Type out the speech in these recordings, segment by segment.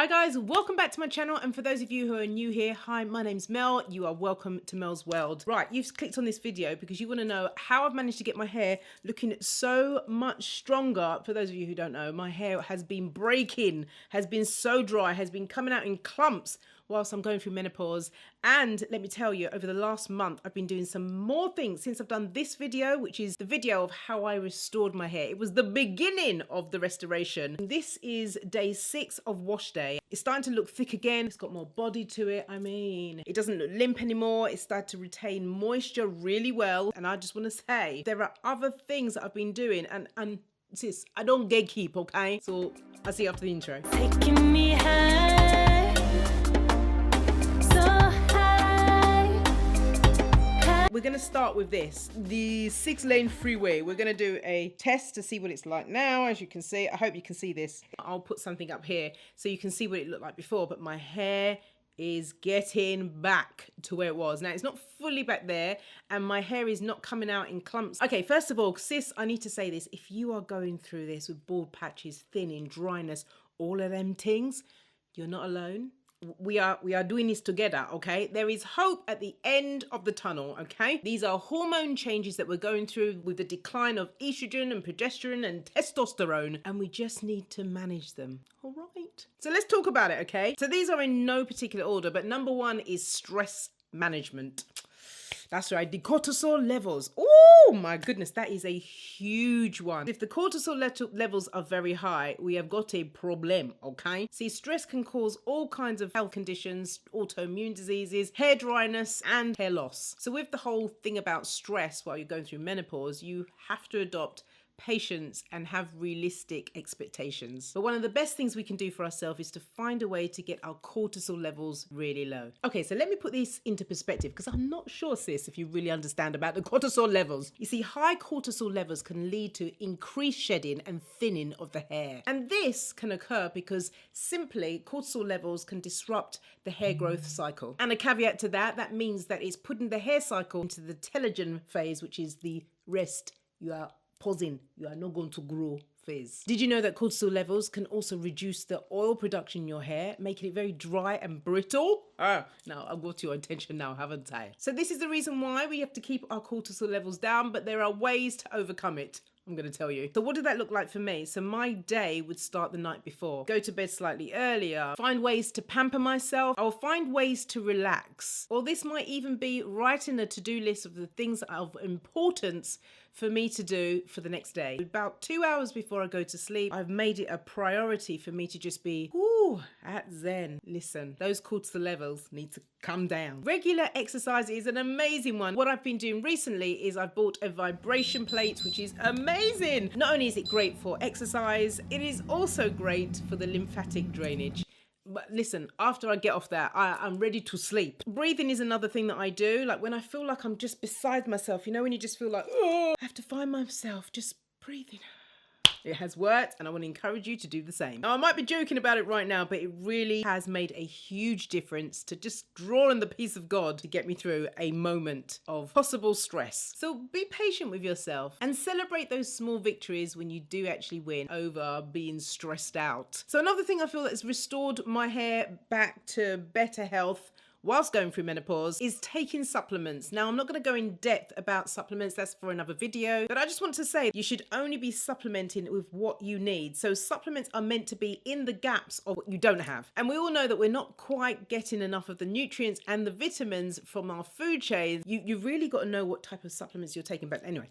Hi guys, welcome back to my channel, and for those of you who are new here, hi, my name's Mel. You are welcome to Mel's World. Right, you've clicked on this video because you want to know how I've managed to get my hair looking so much stronger. For those of you who don't know, my hair has been breaking, has been so dry, has been coming out in clumps whilst I'm going through menopause. And let me tell you, over the last month, I've been doing some more things since I've done this video, which is the video of how I restored my hair. It was the beginning of the restoration. This is day 6 of wash day. It's starting to look thick again. It's got more body to it. I mean, it doesn't look limp anymore. It's started to retain moisture really well. And I just want to say, there are other things that I've been doing, and sis, I don't gatekeep, okay? So I'll see you after the intro. Taking me high. We're going to start with this, the 6-lane freeway. We're going to do a test to see what it's like now. As you can see, I hope you can see this. I'll put something up here so you can see what it looked like before, but my hair is getting back to where it was. Now, it's not fully back there, and my hair is not coming out in clumps. Okay, first of all, sis, I need to say this. If you are going through this with bald patches, thinning, dryness, all of them things, you're not alone. We are doing this together, okay? There is hope at the end of the tunnel, okay? These are hormone changes that we're going through with the decline of estrogen and progesterone and testosterone, and we just need to manage them, all right? So let's talk about it, okay? So these are in no particular order, but number 1 is stress management. That's right, the cortisol levels. Oh my goodness, that is a huge one. If the cortisol levels are very high, we have got a problem, okay? See, stress can cause all kinds of health conditions, autoimmune diseases, hair dryness, and hair loss. So with the whole thing about stress while you're going through menopause, you have to adopt patience and have realistic expectations. But one of the best things we can do for ourselves is to find a way to get our cortisol levels really low. Okay, so let me put this into perspective, because I'm not sure, sis, if you really understand about the cortisol levels. You see, high cortisol levels can lead to increased shedding and thinning of the hair. And this can occur because simply cortisol levels can disrupt the hair growth cycle. And a caveat to that, that means that it's putting the hair cycle into the telogen phase, which is the rest. You are pausing, you are not going to grow phase. Did you know that cortisol levels can also reduce the oil production in your hair, making it very dry and brittle? Now I've got your attention now, haven't I? So this is the reason why we have to keep our cortisol levels down, but there are ways to overcome it. I'm going to tell you. So what did that look like for me? So my day would start the night before. Go to bed slightly earlier. Find ways to pamper myself. I'll find ways to relax. Or this might even be writing a to-do list of the things of importance for me to do for the next day. About 2 hours before I go to sleep, I've made it a priority for me to just be, at zen. Listen, those cortisol levels need to come down. Regular exercise is an amazing one. What I've been doing recently is I've bought a vibration plate, which is amazing. Not only is it great for exercise, it is also great for the lymphatic drainage. But listen, after I get off that, I'm ready to sleep. Breathing is another thing that I do. Like when I feel like I'm just beside myself, you know, when you just feel like, oh, I have to find myself just breathing. It has worked, and I want to encourage you to do the same. Now, I might be joking about it right now, but it really has made a huge difference to just draw on the peace of God to get me through a moment of possible stress. So be patient with yourself and celebrate those small victories when you do actually win over being stressed out. So another thing I feel that has restored my hair back to better health whilst going through menopause is taking supplements. Now, I'm not going to go in depth about supplements, that's for another video, but I just want to say you should only be supplementing with what you need. So supplements are meant to be in the gaps of what you don't have. And we all know that we're not quite getting enough of the nutrients and the vitamins from our food chain. You've really got to know what type of supplements you're taking. But anyway,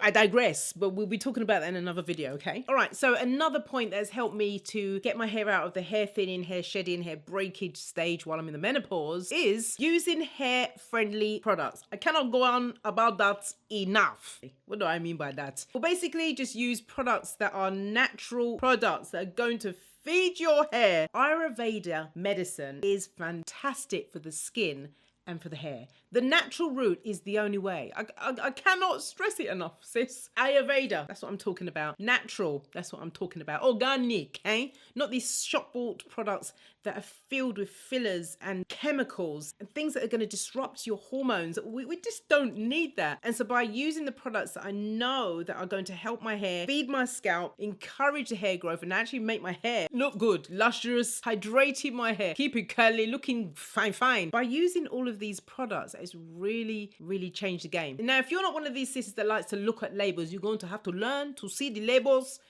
I digress, but we'll be talking about that in another video, okay? All right, so another point that has helped me to get my hair out of the hair thinning, hair shedding, hair breakage stage while I'm in the menopause is using hair-friendly products. I cannot go on about that enough. What do I mean by that? Well, basically just use products that are natural products that are going to feed your hair. Ayurveda medicine is fantastic for the skin and for the hair. The natural route is the only way. I cannot stress it enough, sis. Ayurveda, that's what I'm talking about. Natural, that's what I'm talking about. Organic, eh? Not these shop-bought products that are filled with fillers and chemicals and things that are going to disrupt your hormones. We just don't need that. And so by using the products that I know that are going to help my hair, feed my scalp, encourage the hair growth, and actually make my hair look good, lustrous, hydrating my hair, keep it curly, looking fine. By using all of these products, it's really changed the game. Now, if you're not one of these sisters that likes to look at labels, you're going to have to learn to see the labels.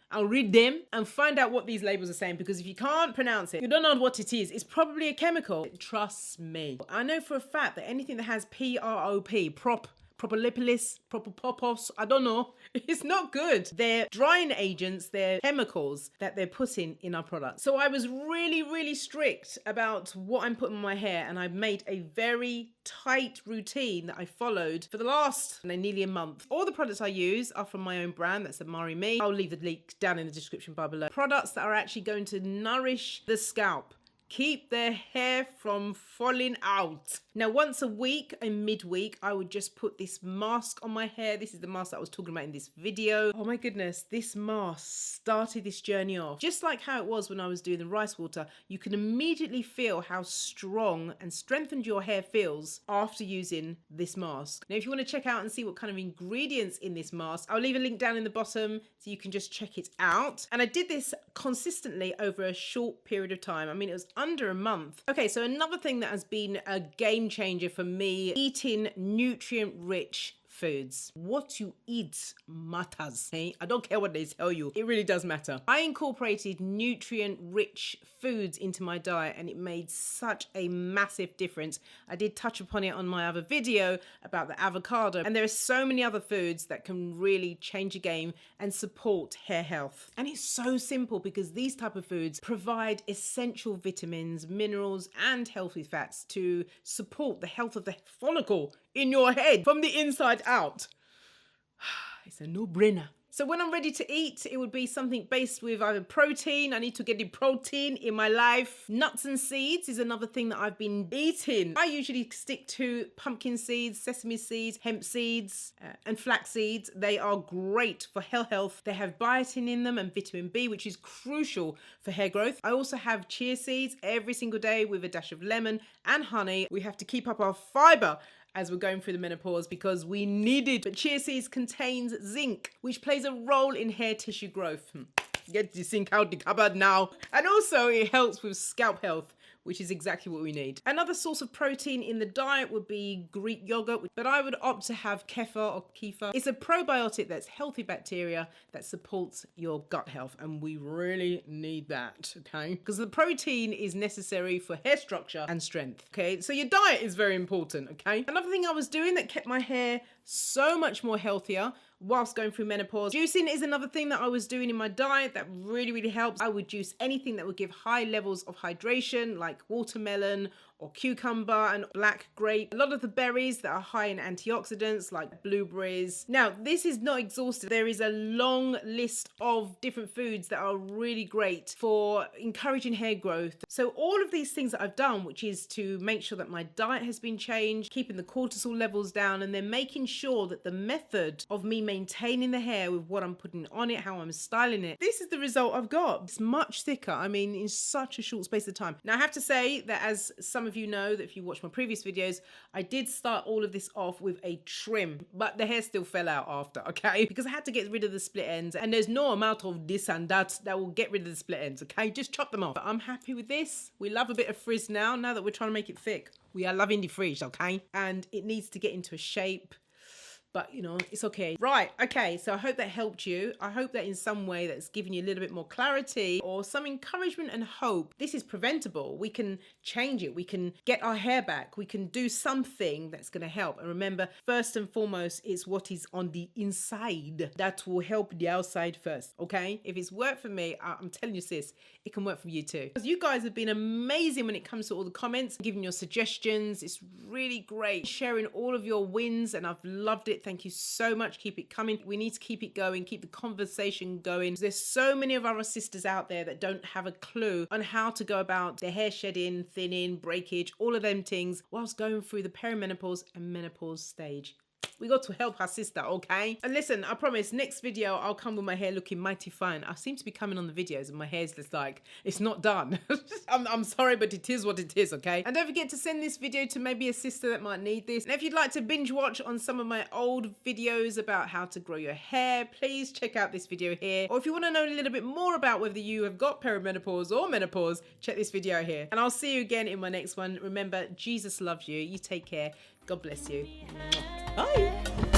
I'll read them and find out what these labels are saying, because if you can't pronounce it, you don't know what it is, it's probably a chemical. Trust me. I know for a fact that anything that has PROP, Propolis, Propopopos, I don't know. It's not good. They're drying agents, they're chemicals that they're putting in our products. So I was really strict about what I'm putting in my hair, and I've made a very tight routine that I followed for the last nearly a month. All the products I use are from my own brand, that's Amari Me. I'll leave the link down in the description bar below. Products that are actually going to nourish the scalp, keep their hair from falling out. Now, once a week and midweek, I would just put this mask on my hair. This is the mask that I was talking about in this video. Oh my goodness, this mask started this journey off. Just like how it was when I was doing the rice water, you can immediately feel how strong and strengthened your hair feels after using this mask. Now, if you want to check out and see what kind of ingredients in this mask, I'll leave a link down in the bottom so you can just check it out. And I did this consistently over a short period of time. I mean, it was under a month. Okay, so another thing that has been a game changer for me, eating nutrient rich foods. What you eat matters. Okay? I don't care what they tell you. It really does matter. I incorporated nutrient rich foods into my diet, and it made such a massive difference. I did touch upon it on my other video about the avocado, and there are so many other foods that can really change the game and support hair health. And it's so simple, because these type of foods provide essential vitamins, minerals, and healthy fats to support the health of the follicle in your head from the inside out. It's a no-brainer. So when I'm ready to eat, it would be something based with either protein. I need to get the protein in my life. Nuts and seeds is another thing that I've been eating. I usually stick to pumpkin seeds, sesame seeds, hemp seeds, and flax seeds. They are great for hair health. They have biotin in them and vitamin B, which is crucial for hair growth. I also have chia seeds every single day with a dash of lemon and honey. We have to keep up our fiber as we're going through the menopause, because we need it. But chia seeds contains zinc, which plays a role in hair tissue growth. Get the zinc out the cupboard now. And also it helps with scalp health, which is exactly what we need. Another source of protein in the diet would be Greek yogurt, but I would opt to have kefir or kefir. It's a probiotic that's healthy bacteria that supports your gut health, and we really need that, okay? Because the protein is necessary for hair structure and strength, okay? So your diet is very important, okay? Another thing I was doing that kept my hair so much more healthier whilst going through menopause. Juicing is another thing that I was doing in my diet that really helps. I would juice anything that would give high levels of hydration, like watermelon or cucumber and black grape. A lot of the berries that are high in antioxidants, like blueberries. Now, this is not exhaustive. There is a long list of different foods that are really great for encouraging hair growth. So all of these things that I've done, which is to make sure that my diet has been changed, keeping the cortisol levels down, and then making sure that the method of me maintaining the hair with what I'm putting on it, how I'm styling it, this is the result I've got. It's much thicker. I mean, in such a short space of time. Now, I have to say that, as some of you know, that if you watch my previous videos, I did start all of this off with a trim, but the hair still fell out after, okay? Because I had to get rid of the split ends, and there's no amount of this and that will get rid of the split ends, okay? Just chop them off. But I'm happy with this. We love a bit of frizz now that we're trying to make it thick. We are loving the frizz, okay? And it needs to get into a shape. But, you know, it's okay. Right, okay, so I hope that helped you. I hope that in some way that's given you a little bit more clarity or some encouragement and hope. This is preventable. We can change it. We can get our hair back. We can do something that's going to help. And remember, first and foremost, it's what is on the inside that will help the outside first, okay? If it's worked for me, I'm telling you, sis, it can work for you too. Because you guys have been amazing when it comes to all the comments, giving your suggestions. It's really great. Sharing all of your wins, and I've loved it. Thank you so much. Keep it coming. We need to keep it going, keep the conversation going. There's so many of our sisters out there that don't have a clue on how to go about their hair shedding, thinning, breakage, all of them things whilst going through the perimenopause and menopause stage. We got to help our sister, okay? And listen, I promise, next video, I'll come with my hair looking mighty fine. I seem to be coming on the videos and my hair's just like, it's not done. I'm sorry, but it is what it is, okay? And don't forget to send this video to maybe a sister that might need this. And if you'd like to binge watch on some of my old videos about how to grow your hair, please check out this video here. Or if you want to know a little bit more about whether you have got perimenopause or menopause, check this video here. And I'll see you again in my next one. Remember, Jesus loves you. You take care. God bless you. Bye.